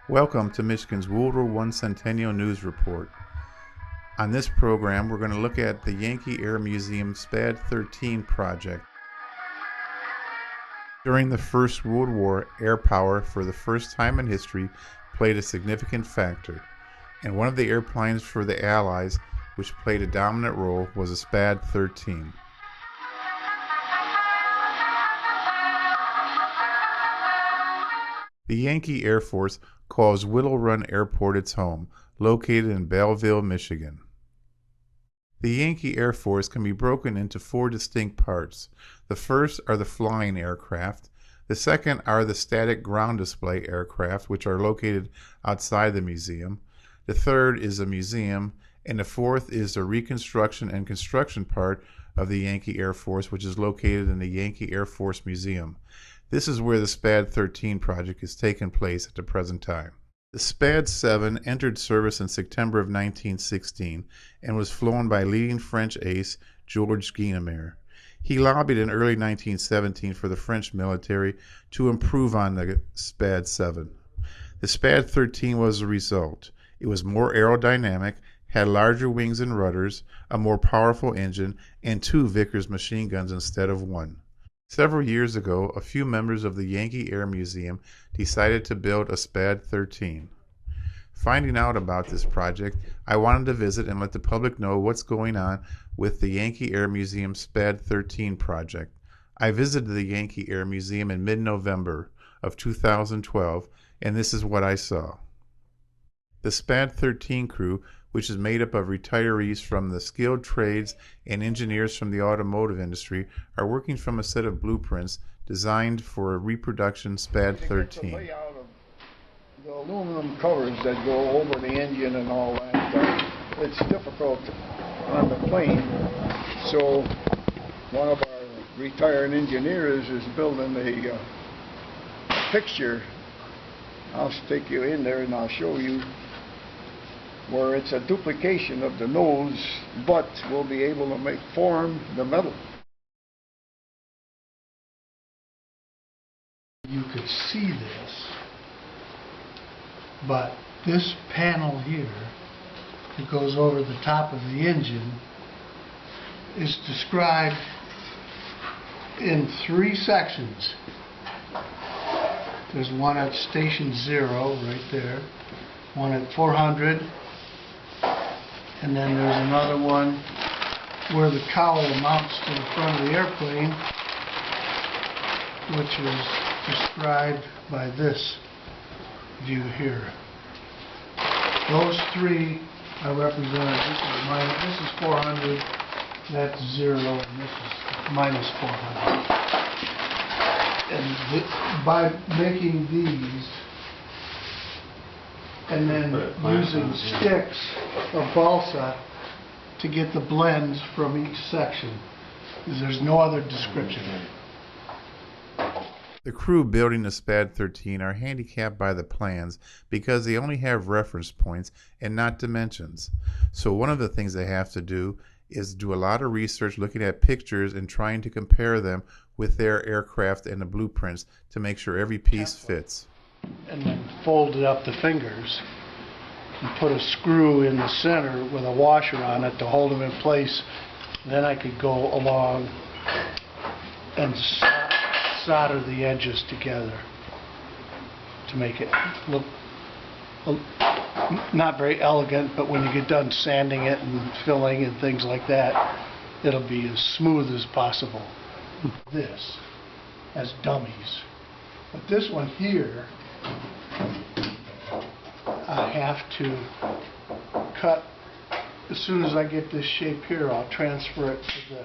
Welcome to Michigan's WW1 Centennial News Report. On this program, we're going to look at the Yankee Air Museum S.P.A.D.XIII project. During the First World War, air power, for the first time in history, played a significant factor, and one of the airplanes for the Allies, which played a dominant role, was a S.P.A.D.XIII. The Yankee Air Force calls Willow Run Airport its home, located in Belleville, Michigan. The Yankee Air Force can be broken into four distinct parts. The first are the flying aircraft. The second are the static ground display aircraft, which are located outside the museum. The third is a museum, and the fourth is the reconstruction and construction part of the Yankee Air Force, which is located in the Yankee Air Force Museum. This is where the S.P.A.D.XIII project is taking place at the present time. The S.P.A.D.XIII entered service in September of 1916 and was flown by leading French ace Georges Guynemer. He lobbied in early 1917 for the French military to improve on the S.P.A.D.XII. The S.P.A.D.XIII was the result. It was more aerodynamic, had larger wings and rudders, a more powerful engine, and two Vickers machine guns instead of one. Several years ago, a few members of the Yankee Air Museum decided to build a S.P.A.D.XIII. Finding out about this project, I wanted to visit and let the public know what's going on with the Yankee Air Museum S.P.A.D.XIII project. I visited the Yankee Air Museum in mid-November of 2012, and this is what I saw. The S.P.A.D.XIII crew, which is made up of retirees from the skilled trades and engineers from the automotive industry, are working from a set of blueprints designed for a reproduction S.P.A.D.XIII. The layout of the aluminum covers that go over the engine and all that, it's difficult on the plane. So one of our retired engineers is building a picture. I'll take you in there and I'll show you where it's a duplication of the nose, but we'll be able to form the metal. You could see this, but this panel here that goes over the top of the engine is described in three sections. There's one at station 0 right there, one at 400, and then there's another one where the cowl mounts to the front of the airplane, which is described by this view here. Those three are represented. This is 400, that's 0, and this is minus 400. And by making these and then using sticks of balsa to get the blends from each section, because there's no other description. The crew building the S.P.A.D.XIII are handicapped by the plans because they only have reference points and not dimensions. So one of the things they have to do is do a lot of research looking at pictures and trying to compare them with their aircraft and the blueprints to make sure every piece fits. And then folded up the fingers and put a screw in the center with a washer on it to hold them in place. Then I could go along and solder the edges together to make it look not very elegant, but when you get done sanding it and filling and things like that, it'll be as smooth as possible. This as dummies. But this one here, I have to cut. As soon as I get this shape here, I'll transfer it to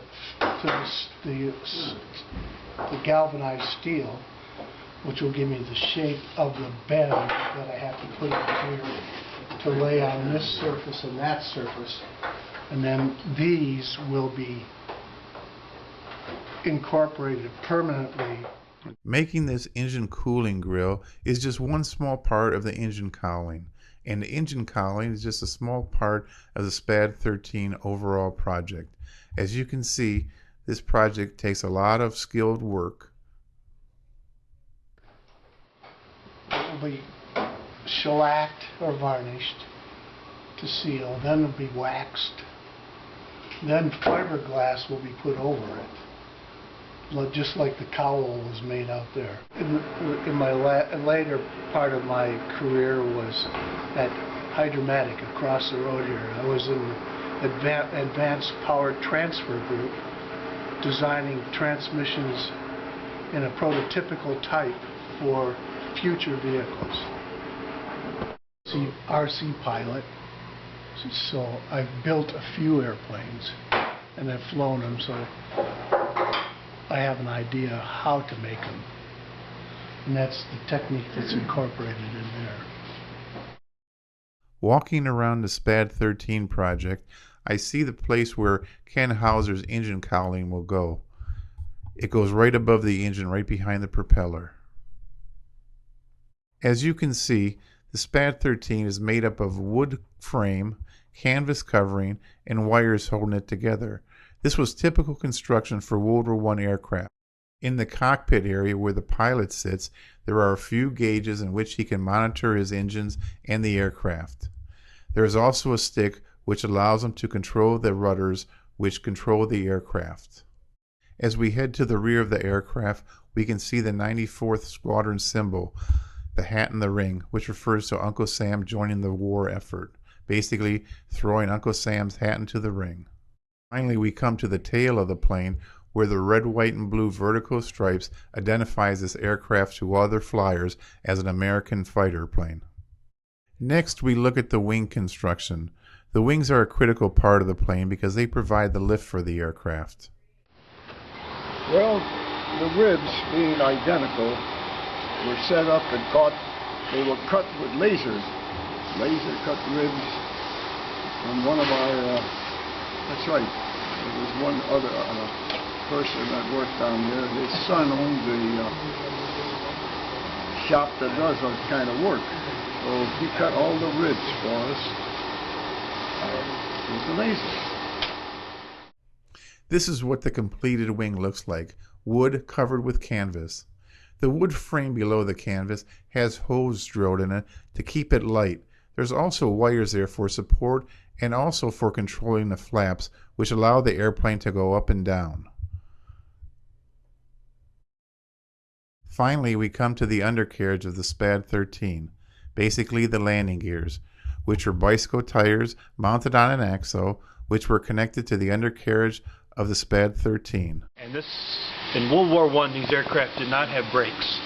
the galvanized steel, which will give me the shape of the bend that I have to put in here to lay on this surface and that surface. And then these will be incorporated permanently. Making this engine cooling grill is just one small part of the engine cowling, and the engine cowling is just a small part of the S.P.A.D.XIII overall project. As you can see, this project takes a lot of skilled work. It will be shellacked or varnished to seal, then it'll be waxed. Then fiberglass will be put over it, just like the cowl was made out there. In my later part of my career was at Hydromatic across the road here. I was in the advanced power transfer group, designing transmissions in a prototypical type for future vehicles. RC pilot. So I've built a few airplanes and I've flown them, so I have an idea how to make them. And that's the technique that's incorporated in there. Walking around the S.P.A.D.XIII project, I see the place where Ken Hauser's engine cowling will go. It goes right above the engine, right behind the propeller. As you can see, the S.P.A.D.XIII is made up of wood frame, canvas covering, and wires holding it together. This was typical construction for World War I aircraft. In the cockpit area where the pilot sits, there are a few gauges in which he can monitor his engines and the aircraft. There is also a stick which allows him to control the rudders which control the aircraft. As we head to the rear of the aircraft, we can see the 94th Squadron symbol, the hat in the ring, which refers to Uncle Sam joining the war effort, basically throwing Uncle Sam's hat into the ring. Finally, we come to the tail of the plane, where the red, white, and blue vertical stripes identifies this aircraft to other flyers as an American fighter plane. Next, we look at the wing construction. The wings are a critical part of the plane because they provide the lift for the aircraft. Well, the ribs being identical were set up and caught. They were cut with laser cut ribs on one of our, that's right, there was one other person that worked down there. His son owns a shop that does that kind of work. So he cut all the ribs for us with the laser. This is what the completed wing looks like, wood covered with canvas. The wood frame below the canvas has holes drilled in it to keep it light. There's also wires there for support and also for controlling the flaps, which allow the airplane to go up and down. Finally, we come to the undercarriage of the S.P.A.D.XIII, basically the landing gears, which are bicycle tires mounted on an axle, which were connected to the undercarriage of the S.P.A.D.XIII. And this, in World War I, these aircraft did not have brakes.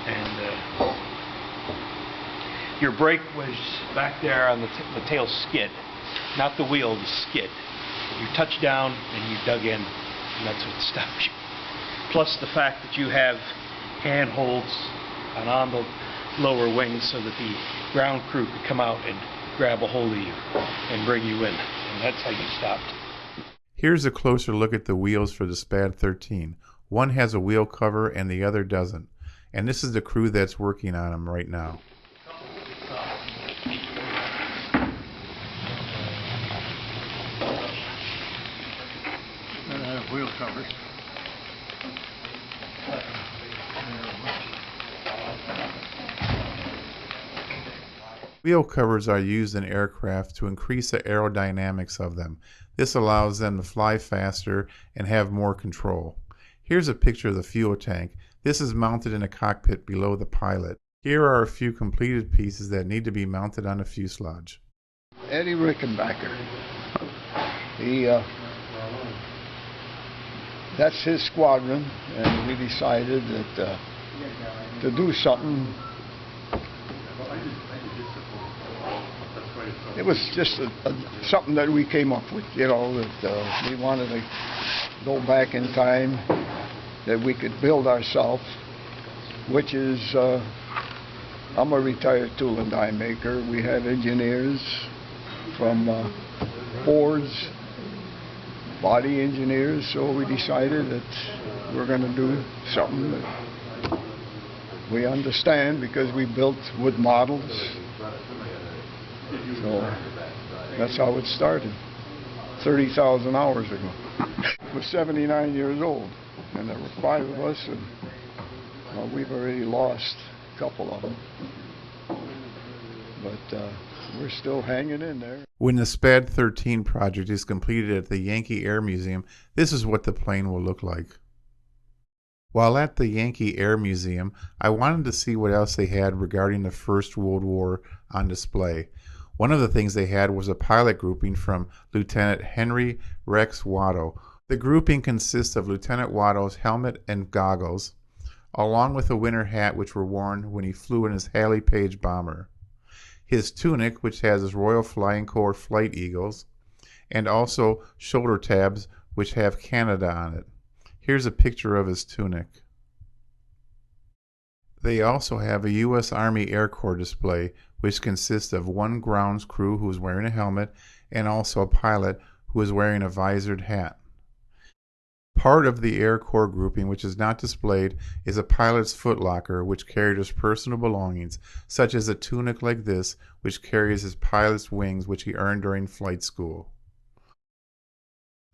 And your brake was back there on the tail skid, not the wheel, the skid. You touched down and you dug in, and that's what stopped you. Plus the fact that you have handholds on the lower wings so that the ground crew could come out and grab a hold of you and bring you in. And that's how you stopped. Here's a closer look at the wheels for the S.P.A.D.XIII. One has a wheel cover and the other doesn't. And this is the crew that's working on them right now. Wheel covers. Wheel covers are used in aircraft to increase the aerodynamics of them. This allows them to fly faster and have more control. Here's a picture of the fuel tank. This is mounted in a cockpit below the pilot. Here are a few completed pieces that need to be mounted on a fuselage. Eddie Rickenbacker. That's his squadron, and we decided that to do something. It was just something that we came up with, you know, that we wanted to go back in time, that we could build ourselves, which is, I'm a retired tool and die maker. We have engineers from Ford's, body engineers, so we decided that we're going to do something that we understand because we built wood models. So that's how it started, 30,000 hours ago. I was 79 years old, and there were 5 of us, and we've already lost couple of them. But we're still hanging in there. When the S.P.A.D.XIII project is completed at the Yankee Air Museum, this is what the plane will look like. While at the Yankee Air Museum, I wanted to see what else they had regarding the First World War on display. One of the things they had was a pilot grouping from Lieutenant Henry Rex Watto. The grouping consists of Lieutenant Watto's helmet and goggles, along with a winter hat which were worn when he flew in his Halley Page bomber, his tunic which has his Royal Flying Corps Flight Eagles, and also shoulder tabs which have Canada on it. Here's a picture of his tunic. They also have a U.S. Army Air Corps display which consists of one grounds crew who is wearing a helmet and also a pilot who is wearing a visored hat. Part of the Air Corps grouping which is not displayed is a pilot's footlocker which carried his personal belongings, such as a tunic like this which carries his pilot's wings which he earned during flight school.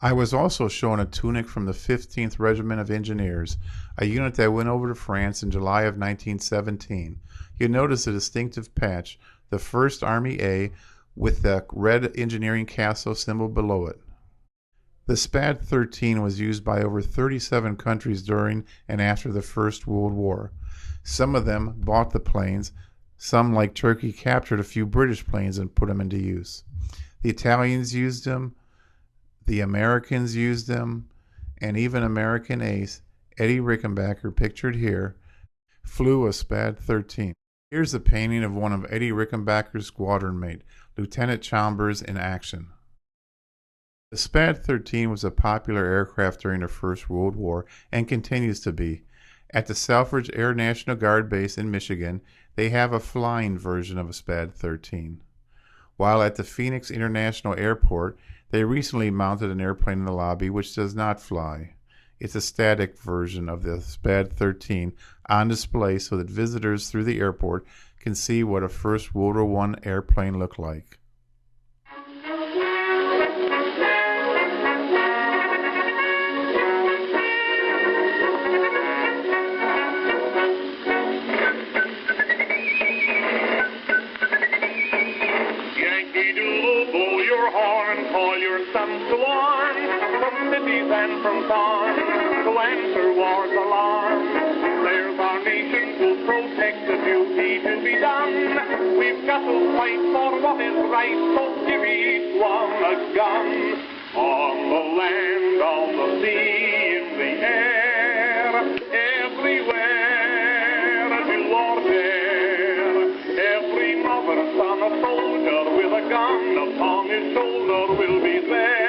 I was also shown a tunic from the 15th Regiment of Engineers, a unit that went over to France in July of 1917. You'll notice a distinctive patch, the 1st Army A, with the red engineering castle symbol below it. The S.P.A.D.XIII was used by over 37 countries during and after the First World War. Some of them bought the planes, some like Turkey captured a few British planes and put them into use. The Italians used them, the Americans used them, and even American ace Eddie Rickenbacker, pictured here, flew a S.P.A.D.XIII. Here's a painting of one of Eddie Rickenbacker's squadron mate, Lieutenant Chalmers, in action. The S.P.A.D.XIII was a popular aircraft during the First World War and continues to be. At the Selfridge Air National Guard Base in Michigan, they have a flying version of a S.P.A.D.XIII. While at the Phoenix International Airport, they recently mounted an airplane in the lobby which does not fly. It's a static version of the S.P.A.D.XIII on display so that visitors through the airport can see what a First World War I airplane looked like. Sons to arm, from cities and from farms, to answer war's alarm. There's our nation who'll protect the duty to be done. We've got to fight for what is right, so give each one a gun. On the land, on the sea, in the air, everywhere, do or dare. Every mother, son, a soldier with a gun upon his shoulder will be there.